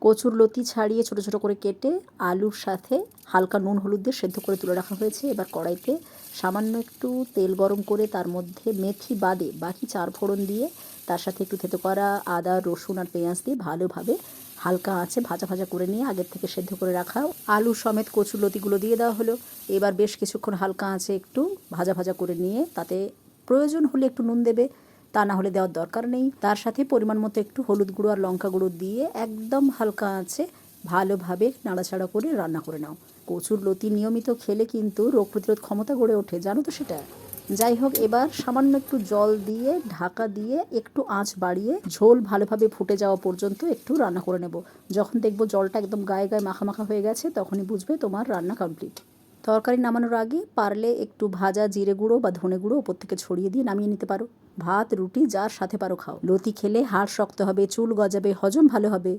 কচুর লতি ছাড়িয়ে ছোট ছোট করে কেটে আলুর সাথে হালকা নুন হলুদ দিয়ে সেদ্ধ করে তুলে রাখা হয়েছে। এবার কড়াইতে সামান্য একটু তেল গরম করে তার মধ্যে মেথি বাদে বাকি 4 ফোড়ন দিয়ে তার সাথে একটু থেতো করা আদা রসুন আর পেঁয়াজ দিয়ে ভালোভাবে হালকা আঁচে ভাজা ভাজা করে নিয়ে আগের থেকে সেদ্ধ করে রাখা আলু সমেত কচুর লতিগুলো দিয়ে দেওয়া হলো। এবার বেশ কিছুক্ষণ হালকা আঁচে একটু ভাজা ভাজা করে নিয়ে তাতে প্রয়োজন হলে একটু নুন দেবে, তা না হলে দেওয়ার দরকার নেই। তার সাথে পরিমাণ মতো একটু হলুদ গুঁড়ো আর লঙ্কা গুঁড়ো দিয়ে একদম হালকা আঁচে ভালোভাবে নাড়াচাড়া করে রান্না করে নাও। কচুর লতি নিয়মিত খেলে কিন্তু রোগ প্রতিরোধ ক্ষমতা গড়ে ওঠে, জানো তো সেটা? যাই হোক, এবার সামান্য একটু জল দিয়ে ঢাকা দিয়ে একটু আঁচ বাড়িয়ে ঝোল ভালোভাবে ফুটে যাওয়া পর্যন্ত একটু রান্না করে নেব। যখন দেখবো জলটা একদম গায়ে গায়ে মাখা মাখা হয়ে গেছে তখনই বুঝবে তোমার রান্না কমপ্লিট। তরকারি নামানোর আগে পারলে একটু ভাজা জিরে গুঁড়ো বা ধনে গুঁড়ো ওপর থেকে ছড়িয়ে দিয়ে নামিয়ে নিতে পারো। ভাত রুটি যার সাথে পারো খাও। লতি খেলে হাড় শক্ত হবে, চুল গজাবে, হজম ভালো হবে।